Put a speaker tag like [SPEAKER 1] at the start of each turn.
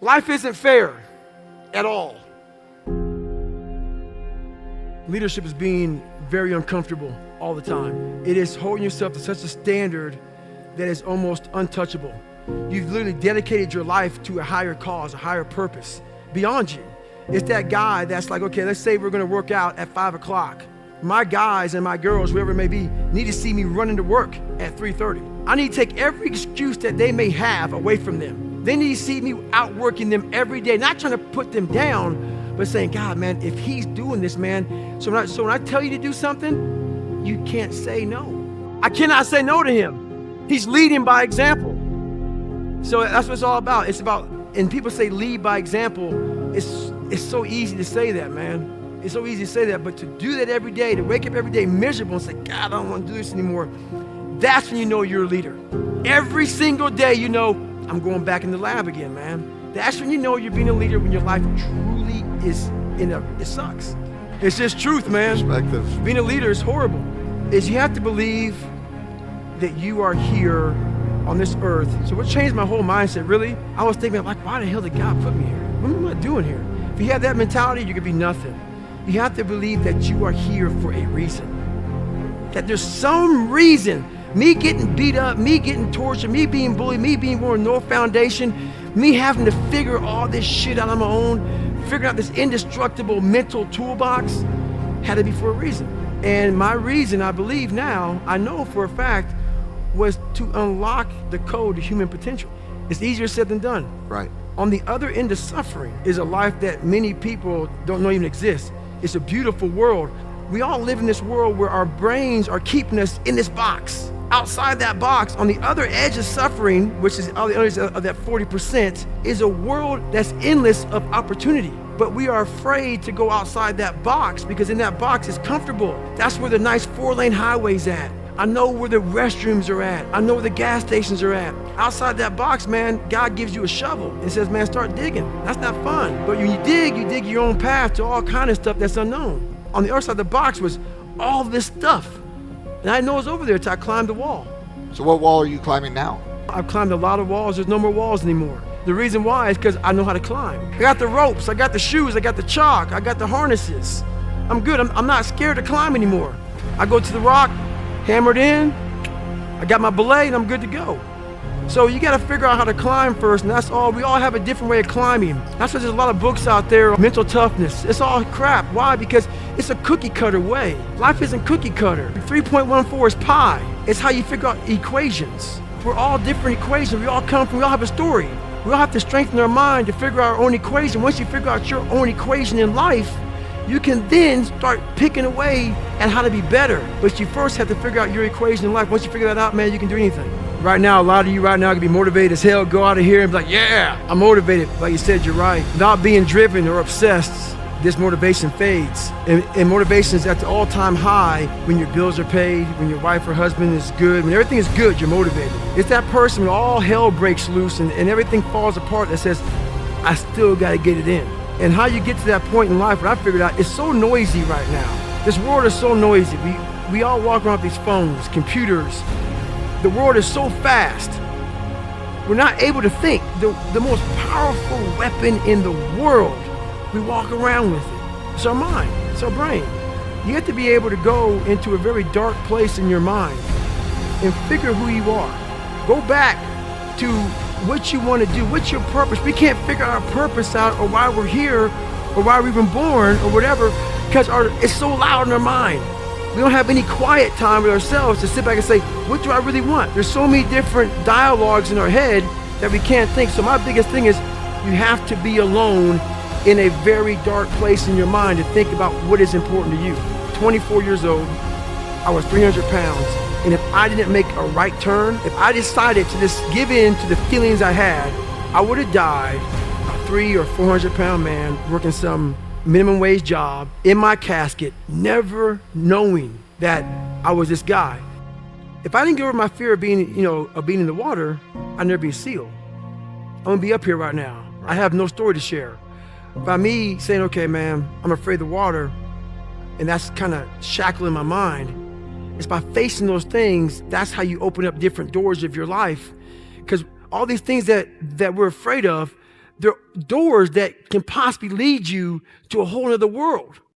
[SPEAKER 1] Life isn't fair at all. Leadership is being very uncomfortable all the time. It is holding yourself to such a standard that is almost untouchable. You've literally dedicated your life to a higher cause, a higher purpose beyond you. It's that guy that's like, okay, let's say we're gonna work out at 5 o'clock. My guys and my girls, whoever it may be, need to see me running to work at 3:30. I need to take every excuse that they may have away from them. They need to see me outworking them every day, not trying to put them down, but saying, God, man, if he's doing this, man, so when I tell you to do something, you can't say no. I cannot say no to him. He's leading by example. So that's what it's all about. It's about, and people say lead by example. It's so easy to say that, man. It's so easy to say that, but to do that every day, to wake up every day miserable and say, God, I don't want to do this anymore, that's when you know you're a leader. Every single day, you know, I'm going back in the lab again, man. That's when you know you're being a leader, when your life truly it sucks. It's just truth, man.
[SPEAKER 2] Perspective.
[SPEAKER 1] Being a leader is horrible. You have to believe that you are here on this earth. So what changed my whole mindset, really? I was thinking, like, why the hell did God put me here? What am I doing here? If you have that mentality, you could be nothing. You have to believe that you are here for a reason. That there's some reason. Me getting beat up, me getting tortured, me being bullied, me being born with no foundation, me having to figure all this shit out on my own, figuring out this indestructible mental toolbox, had to be for a reason. And my reason, I believe now, I know for a fact, was to unlock the code to human potential. It's easier said than done.
[SPEAKER 2] Right.
[SPEAKER 1] On the other end of suffering is a life that many people don't know even exists. It's a beautiful world. We all live in this world where our brains are keeping us in this box. Outside that box, on the other edge of suffering, which is on the other edge of that 40%, is a world that's endless of opportunity. But we are afraid to go outside that box because in that box is comfortable. That's where the nice 4-lane highway's at. I know where the restrooms are at. I know where the gas stations are at. Outside that box, man, God gives you a shovel and says, man, start digging. That's not fun. But when you dig your own path to all kind of stuff that's unknown. On the other side of the box was all this stuff. And I didn't know it was over there until I climbed the wall.
[SPEAKER 2] So what wall are you climbing now?
[SPEAKER 1] I've climbed a lot of walls. There's no more walls anymore. The reason why is because I know how to climb. I got the ropes, I got the shoes, I got the chalk, I got the harnesses. I'm good. I'm not scared to climb anymore. I go to the rock, hammered in, I got my belay, and I'm good to go. So you got to figure out how to climb first, and that's all. We all have a different way of climbing. That's why there's a lot of books out there, mental toughness. It's all crap. Why? Because it's a cookie cutter way. Life isn't cookie cutter. 3.14 is pi. It's how you figure out equations. We're all different equations. We all have a story. We all have to strengthen our mind to figure out our own equation. Once you figure out your own equation in life, you can then start picking away at how to be better. But you first have to figure out your equation in life. Once you figure that out, man, you can do anything. Right now, a lot of you right now can be motivated as hell, go out of here and be like, yeah, I'm motivated. Like you said, you're right. Not being driven or obsessed, this motivation fades. And motivation is at the all-time high when your bills are paid, when your wife or husband is good, when everything is good, you're motivated. It's that person when all hell breaks loose and everything falls apart that says, I still gotta get it in. And how you get to that point in life, what I figured out, it's so noisy right now. This world is so noisy. We all walk around with these phones, computers. The world is so fast. We're not able to think. The most powerful weapon in the world, we walk around with it. It's our mind, it's our brain. You have to be able to go into a very dark place in your mind and figure who you are. Go back to what you want to do, what's your purpose. We can't figure our purpose out or why we're here or why we're even born or whatever because it's so loud in our mind. We don't have any quiet time with ourselves to sit back and say, what do I really want? There's so many different dialogues in our head that we can't think. So my biggest thing is you have to be alone in a very dark place in your mind to think about what is important to you. 24 years old, I was 300 pounds. And if I didn't make a right turn, if I decided to just give in to the feelings I had, I would have died a 300 or 400 pound man working some minimum wage job in my casket, never knowing that I was this guy. If I didn't get over my fear of being, in the water, I'd never be a SEAL. I'm gonna be up here right now. I have no story to share. By me saying, okay, man, I'm afraid of the water, and that's kind of shackling my mind, it's by facing those things, that's how you open up different doors of your life. Because all these things that we're afraid of, they're doors that can possibly lead you to a whole other world.